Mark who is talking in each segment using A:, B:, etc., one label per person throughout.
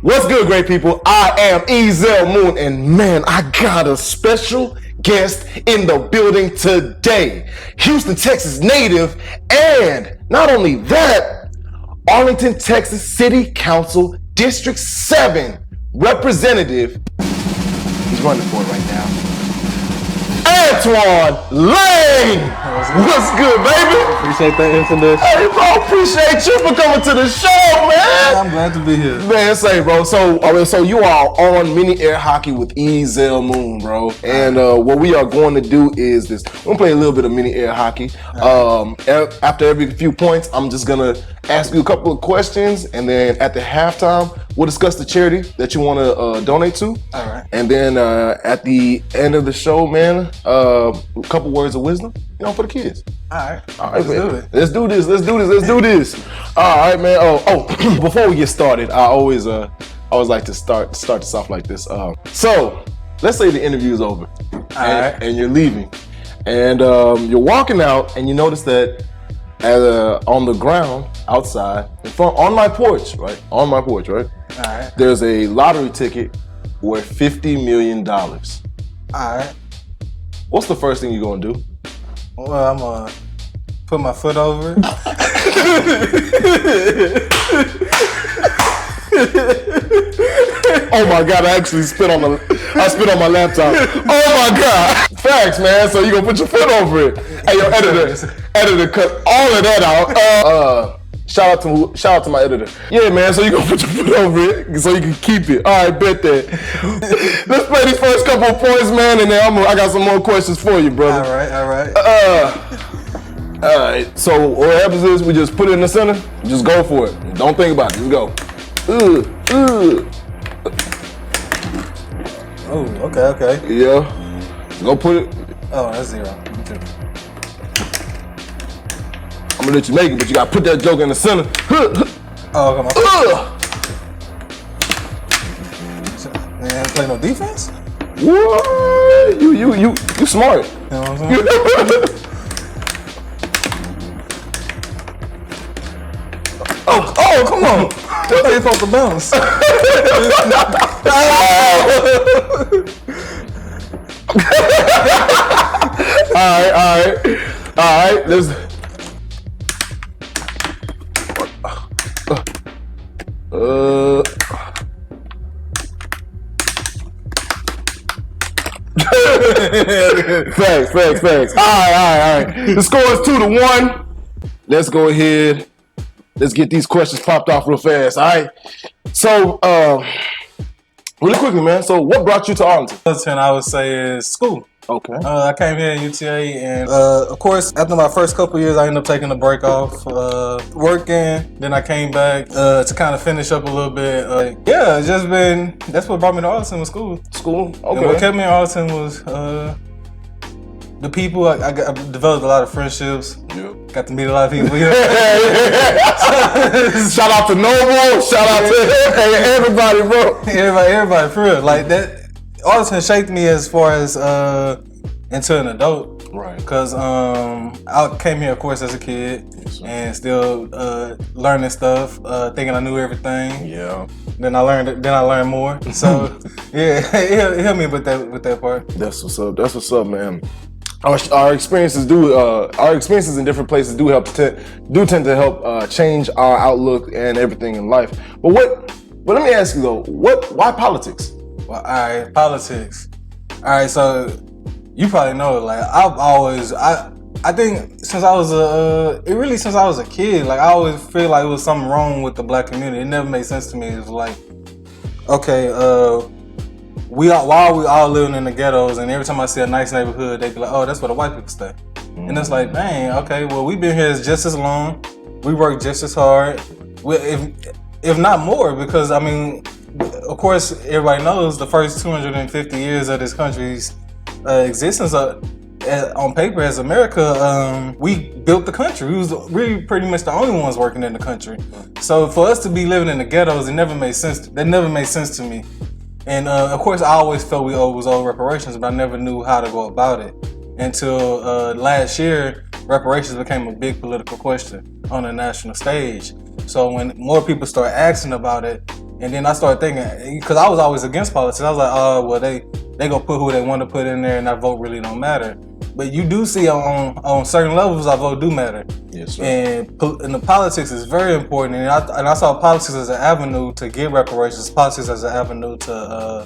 A: What's good, great people? I am Ezel Moon, and man, I got a special guest in the building today. Houston, Texas native, and not only that, Arlington, Texas City Council District 7 representative. He's running for it right now. Antoine Lane! What's good, baby?
B: Appreciate that introduction.
A: Hey, bro, appreciate you for coming to the show, man.
B: I'm glad to be here.
A: Man, say, bro. So you are on mini air hockey with Ezel Moon, bro. And what we are going to do is this. We're gonna play a little bit of mini air hockey. After every few points, I'm just gonna ask you a couple of questions, and then at the halftime, we'll discuss the charity that you want to donate to.
B: All right.
A: And then at the end of the show, man, a couple words of wisdom, for the kids.
B: All right.
A: Let's do it. Let's do this. All right, man. Oh, before we get started, I always like to start this off like this. So let's say the interview is over, and you're leaving, and you're walking out, and you notice that on the ground outside, on my porch, right? All right. There's a lottery ticket worth $50 million.
B: All right.
A: What's the first thing you're gonna do?
B: Well, I'm gonna put my foot over it.
A: Oh my God! I actually spit on my laptop. Oh my God! Facts, man. So you gonna put your foot over it? Hey, yo, editor, cut all of that out. Shout out to my editor. Yeah, man. So you gonna put your foot over it so you can keep it. All right, bet that. Let's play these first couple of points, man, and then I got some more questions for you, brother.
B: All right.
A: All right. So what happens is we just put it in the center. Just go for it. Don't think about it. Just go.
B: Oh, okay.
A: Yeah. Go put it.
B: Oh, that's zero.
A: I'm gonna let you make it, but you gotta put that joker in the center.
B: Oh, come on. Man, play no defense?
A: What? You smart.
B: You know what I'm saying? Oh, come on. That's how you're supposed to bounce.
A: All right. Let's. Facts. All right. The score is 2-1. Let's go ahead. Let's get these questions popped off real fast. All right. So, really quickly, man. So, what brought you to Arlington?
B: Arlington, I would say, is school.
A: Okay.
B: I came here at UTA, and of course, after my first couple years, I ended up taking a break off, working. Then I came back to kind of finish up a little bit. It's just been, that's what brought me to Arlington was school.
A: Okay.
B: And what kept me in Arlington was the people. I developed a lot of friendships.
A: Yep.
B: Got to meet a lot of people.
A: Shout out to Noble. Shout out to everybody, bro.
B: Everybody, for real. Like that. Arlington shaped me as far as into an adult,
A: right?
B: Because I came here, of course, as a kid, and still learning stuff, thinking I knew everything.
A: Yeah.
B: Then I learned more. So yeah, it helped me with that part.
A: That's what's up, man. Our experiences in different places do tend to help change our outlook and everything in life. But let me ask you though, why politics?
B: Well, all right, politics. All right, so you probably know, like I think since I was a kid, like I always feel like it was something wrong with the black community. It never made sense to me. It was like, okay, why are we all living in the ghettos? And every time I see a nice neighborhood, they be like, oh, that's where the white people stay. Mm-hmm. And it's like, dang, okay, well we've been here just as long, we work just as hard, if not more, because I mean. Of course, everybody knows the first 250 years of this country's existence on paper as America, we built the country. We was really pretty much the only ones working in the country. So for us to be living in the ghettos, it never made sense. That never made sense to me. And of course, I always felt we was owed reparations, but I never knew how to go about it until last year. Reparations became a big political question on the national stage. So when more people start asking about it, And then I started thinking, because I was always against politics. I was like, oh, well, they gonna put who they want to put in there, and that vote really don't matter. But you do see on certain levels, our vote do matter.
A: Yes, sir.
B: And the politics is very important. And I saw politics as an avenue to get reparations. Politics as an avenue to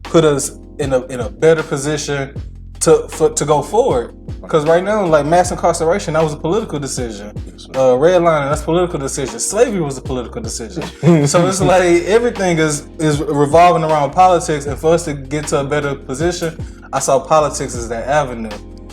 B: put us in a better position to go forward. Because right now, like mass incarceration, that was a political decision. Redlining, that's a political decision. Slavery was a political decision. So it's like everything is revolving around politics. And for us to get to a better position, I saw politics as that avenue.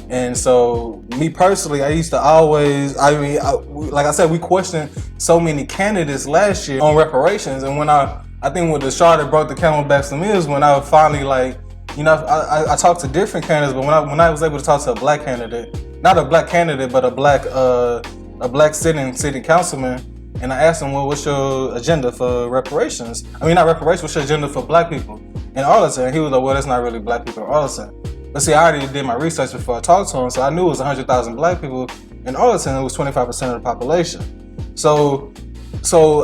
B: And so, me personally, I used to always, like I said, we questioned so many candidates last year on reparations. And when I think what the straw that broke the camel back to me is when I finally I talked to different candidates, but when I was able to talk to a black candidate, not a black candidate, but a black sitting councilman, and I asked him, well, what's your agenda for reparations? I mean, not reparations, what's your agenda for black people in Arlington? And he was like, well, that's not really black people in Arlington. But see, I already did my research before I talked to him, so I knew it was 100,000 black people in Arlington. It was 25% of the population. So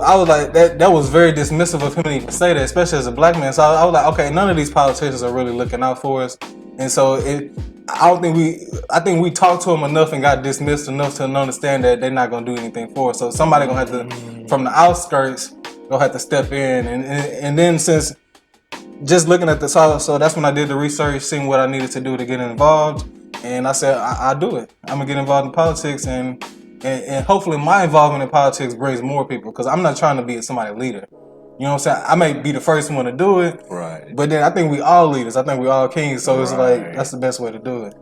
B: I was like, that was very dismissive of him to even say that, especially as a black man. So I was like, okay, none of these politicians are really looking out for us. And so I think we talked to him enough and got dismissed enough to understand that they're not gonna do anything for us. So somebody gonna have to, from the outskirts, gonna have to step in. And then since just looking at so that's when I did the research, seeing what I needed to do to get involved. And I said, I'll do it. I'm gonna get involved in politics and hopefully my involvement in politics brings more people, because I'm not trying to be somebody's leader. You know what I'm saying? I may be the first one to do it,
A: right?
B: But then I think we all leaders. I think we all kings. So it's like, that's the best way to do it.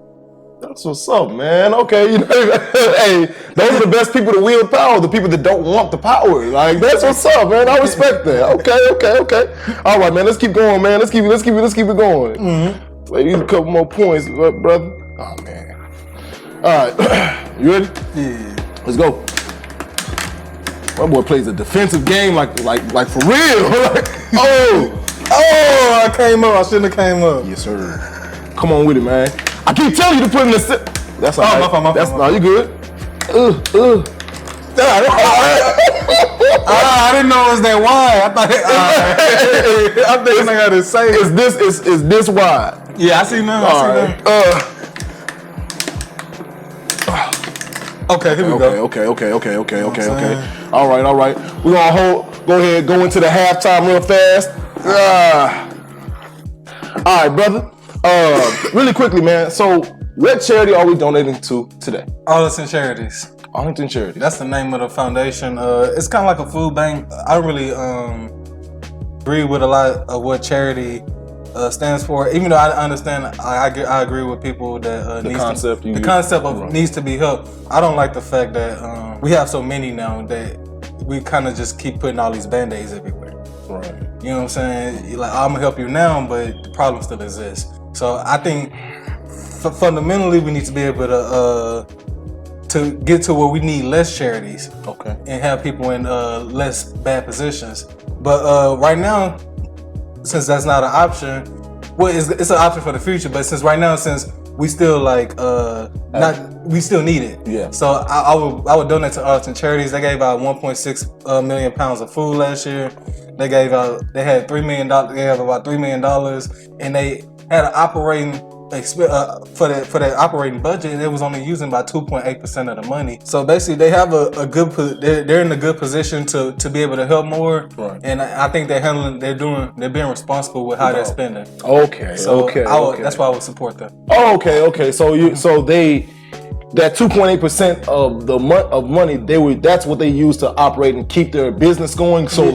A: That's what's up, man. Okay, hey, those are the best people to wield power, the people that don't want the power. Like, that's what's up, man. I respect that. Okay. All right, man, let's keep going, man. Let's keep it going. Mm-hmm. So you need a couple more points, brother. Oh, man. All right. You ready?
B: Yeah.
A: Let's go. My boy plays a defensive game like for real.
B: I came up. I shouldn't have came up.
A: Yes, sir. Come on with it, man. I keep telling you to put in the That's all right.
B: My fault.
A: No, you good.
B: I didn't know it was that wide. I think I gotta say
A: is this wide?
B: Yeah, I see now. Okay, here we go.
A: Okay. All right. We're gonna go ahead, go into the halftime real fast. All right, brother. Really quickly, man. So, what charity are we donating to today?
B: Arlington Charities.
A: Arlington Charities.
B: That's the name of the foundation. It's kind of like a food bank. I don't really agree with a lot of what charity stands for. Even though I understand, I agree with people that the concept of needs to be helped. I don't like the fact that we have so many now that we kind of just keep putting all these band-aids everywhere.
A: Right.
B: You know what I'm saying? You're like, I'm gonna help you now, but the problem still exists. So I think fundamentally we need to be able to get to where we need less charities,
A: okay,
B: and have people in less bad positions. But right now, since that's not an option, well, it's an option for the future. But since we still we still need it.
A: Yeah.
B: So I would donate to Arlington Charities. They gave out 1.6 million pounds of food last year. They had $3 million. They have about $3 million, and they had an operating for that operating budget. It was only using about 2.8% of the money. So basically, they have they're in a good position to be able to help more.
A: Right.
B: And I think they're being responsible with how they're spending.
A: Okay.
B: So
A: okay.
B: That's why I would support them.
A: Okay. So they. That 2.8% of the money that's what they use to operate and keep their business going. So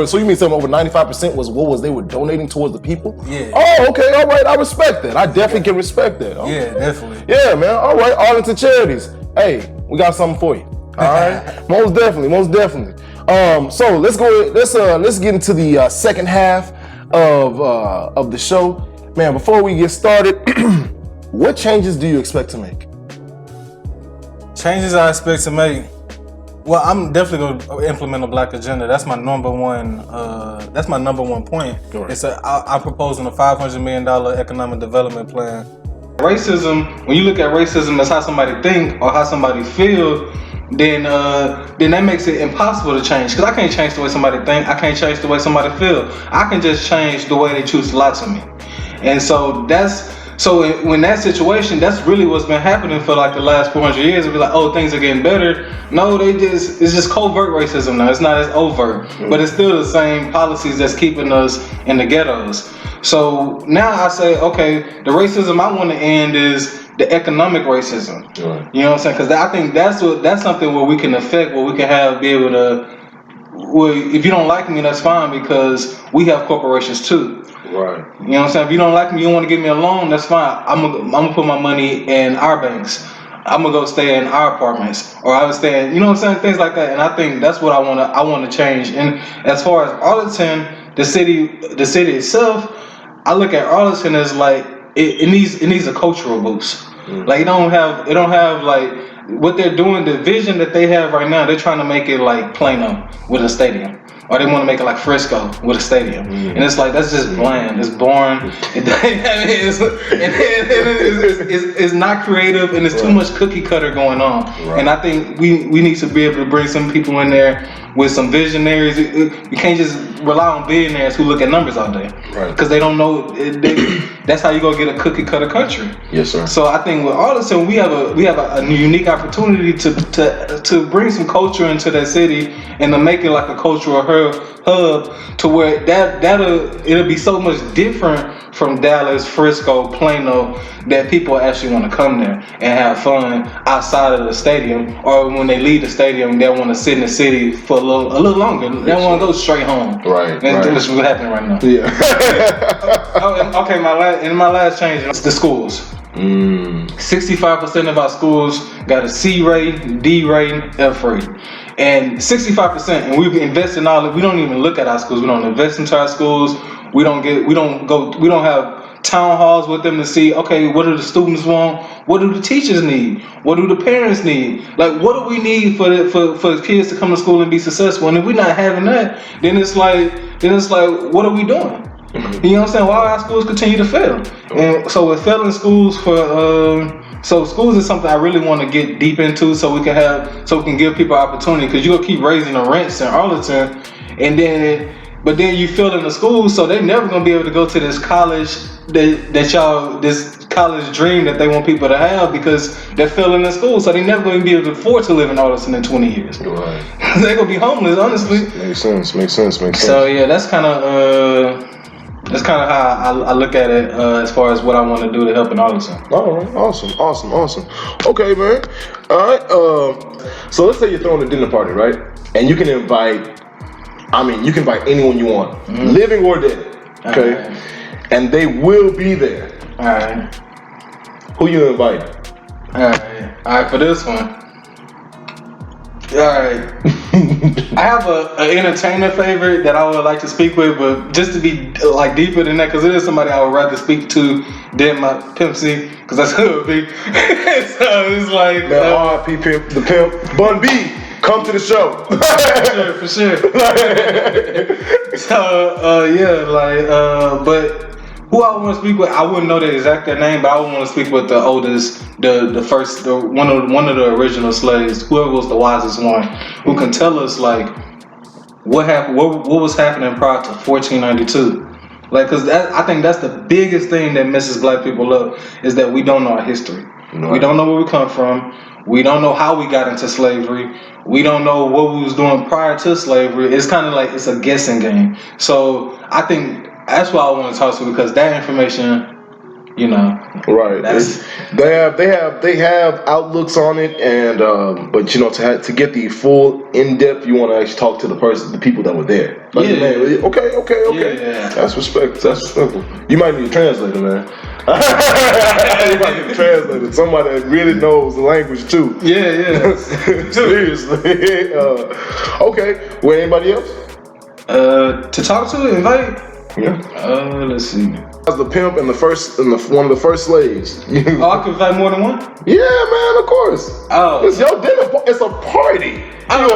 A: so you mean something over 95% was they were donating towards the people?
B: Yeah.
A: Oh, okay, all right. I respect that. I definitely can respect that. Okay.
B: Yeah, definitely.
A: Yeah, man. All right, Arlington Charities. Hey, we got something for you. All right, most definitely. So let's go. Let's get into the second half of the show, man. Before we get started, what changes do you expect to make?
B: Changes I expect to make. Well, I'm definitely going to implement a black agenda. That's my number one. That's my number one point.
A: Right.
B: I'm proposing a $500 million economic development plan. Racism. When you look at racism as how somebody think or how somebody feel, then that makes it impossible to change. Because I can't change the way somebody think. I can't change the way somebody feel. I can just change the way they choose to lie to me. And so when that situation, that's really what's been happening for like the last 400 years. It'll be like, oh, things are getting better. No, it's just covert racism now. It's not as overt, but it's still the same policies that's keeping us in the ghettos. So now I say, okay, the racism I want to end is the economic racism.
A: Right.
B: You know what I'm saying? Because I think that's something where we can affect, where we can be able to. Well, if you don't like me, that's fine, because we have corporations too.
A: Right.
B: You know what I'm saying? If you don't like me, you don't want to give me a loan, that's fine. I'm gonna put my money in our banks. I'm gonna go stay in our apartments, or I would stay in, you know what I'm saying? Things like that. And I think that's what I want to change. And as far as Arlington, the city itself, I look at Arlington as like it needs a cultural boost. Like it don't have like what they're doing, the vision that they have right now. They're trying to make it like Plano with a stadium. Or they want to make it like Frisco with a stadium, and it's like that's just bland. It's boring. It's not creative, and there's too much cookie cutter going on. Right. And I think we need to be able to bring some people in there with some visionaries. You can't just rely on billionaires who look at numbers all day, because they don't know. That's how you go get a cookie cutter country. Yes, sir. So I think with Arlington, we have a unique opportunity to bring some culture into that city and to make it like a cultural hub, to where it'll be so much different from Dallas, Frisco, Plano, that people actually want to come there and have fun outside of the stadium, or when they leave the stadium, they want to sit in the city for a little longer. They don't want to go straight home. Right. That's what's happening right now. Yeah. Okay, my last change is the schools. 65% of our schools got a C rating, D rating, F rating. And 65%, and we've invested in all. We don't even look at our schools. We don't invest into our schools. We don't have town halls with them to see, okay, what do the students want? What do the teachers need? What do the parents need? Like, what do we need for the kids to come to school and be successful? And if we're not having that, then it's like, what are we doing? You know what I'm saying? Why our schools continue to fail? And so with failing schools so schools is something I really want to get deep into, so we can give people opportunity, because you'll keep raising the rents in Arlington, but then you fill in the schools, so they're never gonna be able to go to this college this college dream that they want people to have, because they're filling the school, so they're never gonna be able to afford to live in Arlington in 20 years. Right. They're gonna be homeless, honestly. Makes sense. So yeah, that's kind of how I look at it as far as what I want to do to help in Arlington.
A: All right, awesome. Okay, man. All right. So let's say you're throwing a dinner party, right? And you can invite anyone you want, living or dead. Okay. Right. And they will be there. All right. Who you invite?
B: All right. For this one. All right. I have an entertainer favorite that I would like to speak with, but just to be like deeper than that, because it is somebody I would rather speak to than my Pimp C, because that's who it would be. So it's like
A: R.I.P. Pimp, the Pimp, Bun B. Come to the show.
B: For sure. But who I want to speak with, I wouldn't know the exact name, but I would want to speak with the oldest, one of the original slaves, whoever was the wisest one, who can tell us like what happened, what was happening prior to 1492. Like, cause I think that's the biggest thing that messes black people up, is that we don't know our history. Right. We don't know where we come from. We don't know how we got into slavery. We don't know what we was doing prior to slavery. It's kind of like it's a guessing game. So I think that's why I want to talk to you, because that information,
A: right? They have outlooks on it, and but to get the full in depth, you want to actually talk to the people that were there. Like, okay. Yeah. That's respectful. You might need a translator, man. You might need a translator. Somebody that really knows the language too. Yeah. Seriously. Okay. Well, anybody else?
B: To talk to, invite.
A: Yeah.
B: Let's see.
A: As the pimp and one of the first slaves.
B: I can invite more than one?
A: Yeah, man, of course. Oh. It's your dinner. It's a party. You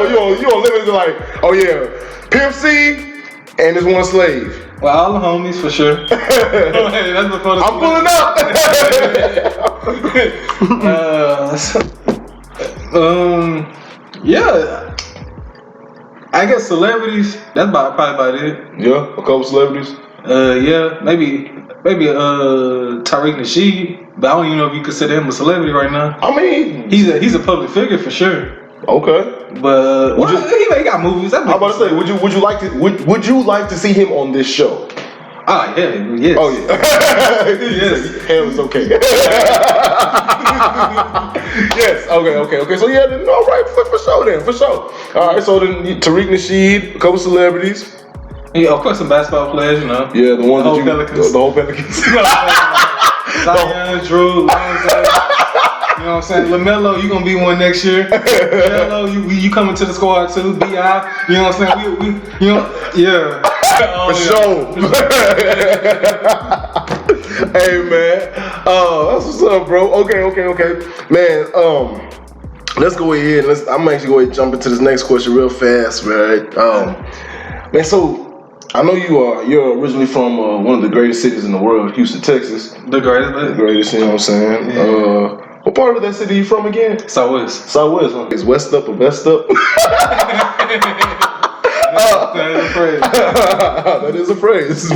A: don't literally like, oh yeah, Pimp C and this one slave.
B: Well, all the homies for sure. That's before
A: I'm pulling up.
B: Yeah. I guess celebrities. That's probably about it.
A: Yeah, a couple celebrities.
B: Yeah, maybe Tariq Nasheed, but I don't even know if you consider him a celebrity right now.
A: I mean,
B: he's a public figure for sure.
A: Okay,
B: but he got movies. I'm
A: about to say, would you like to see him on this show?
B: Oh yeah, yes.
A: Oh yeah. Yes. Hell is okay. Yes. Okay. So yeah, then, all right, for sure. All right. So then Tariq Nasheed, a couple celebrities.
B: Yeah, of course, some basketball players, you know.
A: Yeah, the ones
B: the whole Pelicans. Zion, Drew, Lonzo. You know what I'm saying? LaMelo, you gonna be one next year. LaMelo, you coming to the squad too. Bi, you know what I'm saying? We you know, yeah.
A: For sure. Hey man, that's what's up, bro. Okay, man. Let's go ahead. I'm actually going to jump into this next question real fast, right? Man, so I know you're originally from one of the greatest cities in the world, Houston, Texas.
B: The greatest,
A: you know what I'm saying? Yeah. What part of that city are you from again?
B: Southwest.
A: Southwest, huh? Is West up or Best up?
B: That is a phrase.
A: That is a phrase.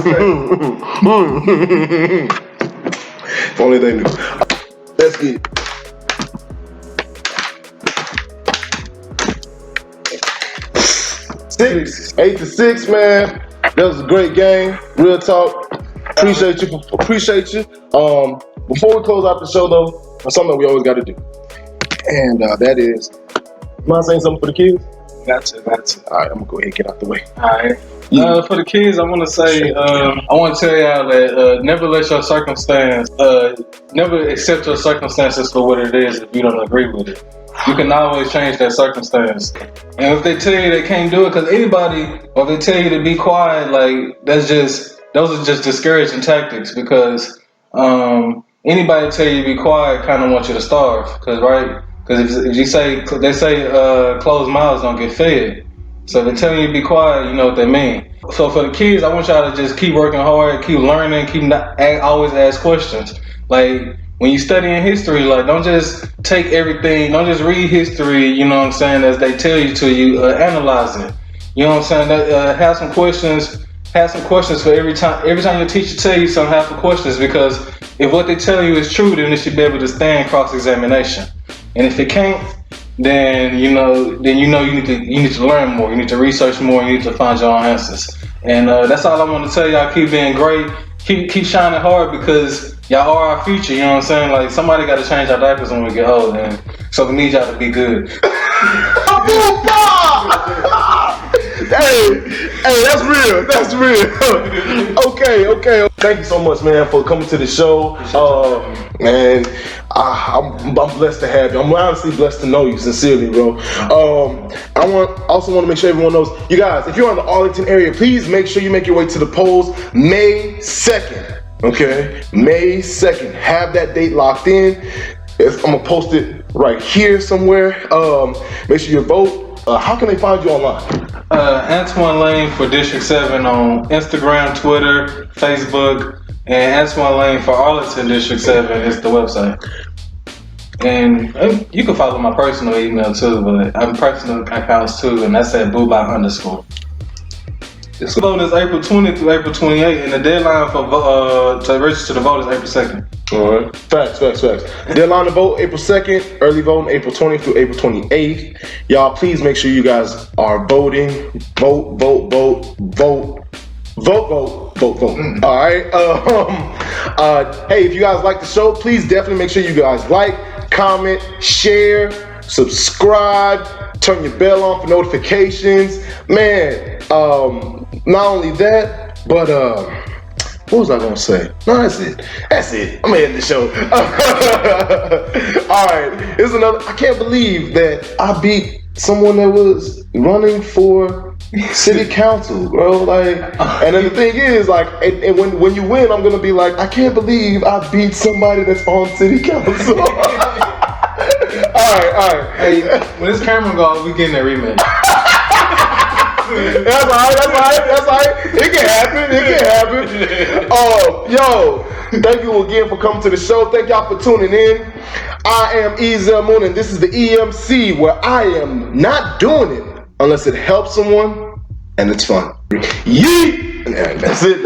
A: If only they knew. Let's get it. Six, 8-6, man. That was a great game. Real talk. Appreciate you. Before we close out the show, though, there's something we always got to do, and that is, you mind saying something for the kids?
B: That's it.
A: All right, I'm gonna go ahead and get out the way.
B: All right. For the kids, I want to say, I want to tell y'all that never let your circumstance, never accept your circumstances for what it is if you don't agree with it. You can always change that circumstance. And if they tell you they can't do it, because anybody, or if they tell you to be quiet, like those are just discouraging tactics. Because anybody tell you to be quiet kind of wants you to starve. Because if you say, they say closed mouths don't get fed. So if they're telling you to be quiet, you know what they mean. So for the kids, I want y'all to just keep working hard, keep learning, always ask questions. Like when you studying history, like don't just take everything, don't just read history, you know what I'm saying, as they tell you to, analyze it. You know what I'm saying? Have some questions for every time your teacher tell you something, have some questions, because if what they tell you is true, then it should be able to stand cross-examination. And if it can't, then you need to learn more. You need to research more. You need to find your own answers. And that's all I want to tell y'all. Keep being great. Keep shining hard, because y'all are our future. You know what I'm saying? Like somebody got to change our diapers when we get old, and so we need y'all to be good. Hey,
A: that's real. Okay. Thank you so much, man, for coming to the show. Man, I'm blessed to have you. I'm honestly blessed to know you, sincerely, bro. I also want to make sure everyone knows, you guys, if you're in the Arlington area, please make sure you make your way to the polls May 2nd. Okay, May 2nd. Have that date locked in. I'm gonna post it right here somewhere. Make sure you vote. How can they find you online?
B: Antoine Lane for District 7 on Instagram, Twitter, Facebook, and Antoine Lane for Arlington District 7 is the website. And you can follow my personal email too, but I'm personal accounts too, and that's at booby_. This vote is April 20th through April 28th, and the deadline for to register to vote is April 2nd.
A: All right. Facts. Deadline to vote April 2nd, early voting April 20th through April 28th. Y'all, please make sure you guys are voting. Vote. All right. Hey, if you guys like the show, please definitely make sure you guys like, comment, share, subscribe, turn your bell on for notifications. Man, not only that, but what was I gonna say? No, that's it. I'm gonna end the show. All right, here's another. I can't believe that I beat someone that was running for city council, bro. Like, and then the thing is, like, and when you win, I'm gonna be like, I can't believe I beat somebody that's on city council. All right.
B: Hey, when this camera goes, we getting that rematch.
A: That's all right. It can happen. happen. It can happen. Yo, thank you again for coming to the show. Thank y'all for tuning in. I am Ezel Moon, and this is the EMC, where I am not doing it unless it helps someone and it's fun. Yeet! And that's it.